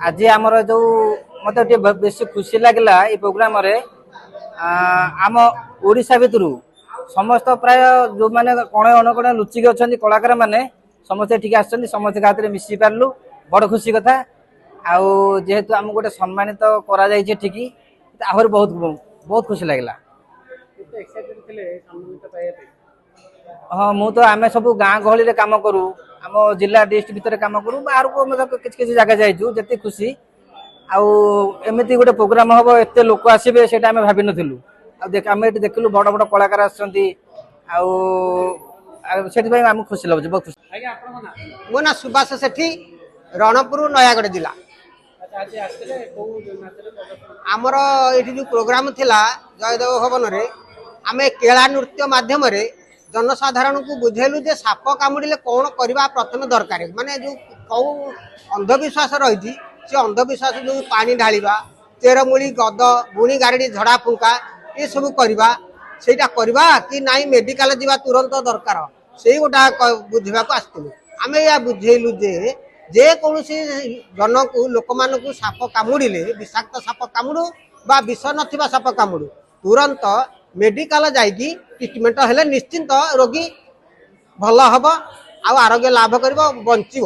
आज आमर जो मत बेसी खुशी लगला ये प्रोग्राम रे आम ओडिशा भितर समस्त प्राय जो मैंने कणे अनकणे लुचिक अच्छा कलाकार मैंने समस्ते ठीक आसछन्ति समस्त हाथ में मिसी पार्लु बड़ खुशी कथा आउ जेहेतु आम गोटे सम्मानित करा जाइछे ठीक आहर बहुत बहुत खुशी लगला। हाँ मु तो आम सब गाँ गहली रे काम करूँ आम जिला डिस्ट्रिक्ट भितर काम करूँ बाहर को किसी जगह जाइछु जति खुशी आमती गोटे प्रोग्राम हम एत लोक आसबे से आम भाव नु आम ये देखलु बड़ बड़ कलाकार आसछन्ति आम खुशी लगुच बहुत खुशी। मो ना सुभाष सेठी रणपुर नयागढ़ जिला। आमर ये जो प्रोग्राम थिला जयदेव भवन रे आमे केला नृत्य माध्यम रे जनसाधारण को बुझेलु जे साप कामुड़िले कौन करवा प्रथम दरकार माने जो कौ अंधविश्वास रही से अंधविश्वास जो पानी ढालिबा चेरमूली गद बुणी गाड़ी झड़ा फुंका ये सब करवा सेटा करवा कि नाई मेडिकल जीवा तुरंत दरकार से गोटा बुझा आसलु आम या बुझेलु जे कौन जन को लोक मान को साप कामुड़िले विषाक्त साप कामुड़ू बा विष नथिबा साप कामुड़ू तुरंत मेडिकल जाइकी ट्रिटमेंट हेले निश्चिंत रोगी भल हम आरोग्य लाभ कर बंचब।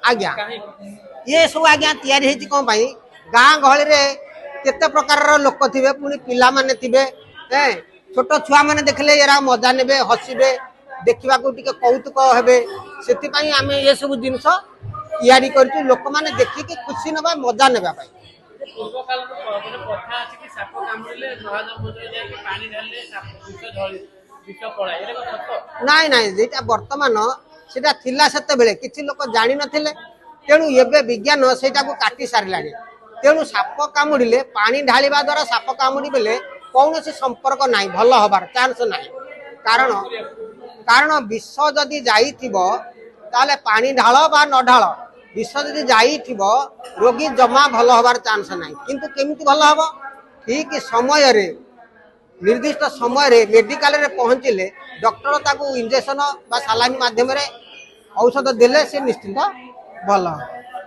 आज्ञा ये सब आज्ञा तैयारी होती कौन पाई गाँ गहली रे केते प्रकार लोक थे पुणी पिला माने थे छोट छुआ मैंने देखले यार मजा ने हसबे देखा कौतुक हे से आम ये सब जिनस तैयारी कर लोक मैंने देखिकी खुशी नवा मजा ने नाई नाई जेटा बर्तमान सेटा थिला सेते बेले किछि लोक जानि नथिले तेणु एबे विज्ञान सेटा को काटी सारलानी तेणु साप कामुड़िले पानी ढालिबा द्वारा साप कामुड़ी बेले कौन से संपर्क नाई भल हबार चांस नाई कारण कारण विष जदि जाइथिबो ताले पानी ढाल बा न ढाल विष जदि जाइथिबो रोगी जमा भल हबार चांस नाई किंतु केमिति भल हबो ठीक समय रे निर्दिष्ट समय रे मेडिकल रे पहुंचले डॉक्टर ताकू इंजेक्शन बा सालाइन माध्यम रे औषध देले से निश्चिंत भल।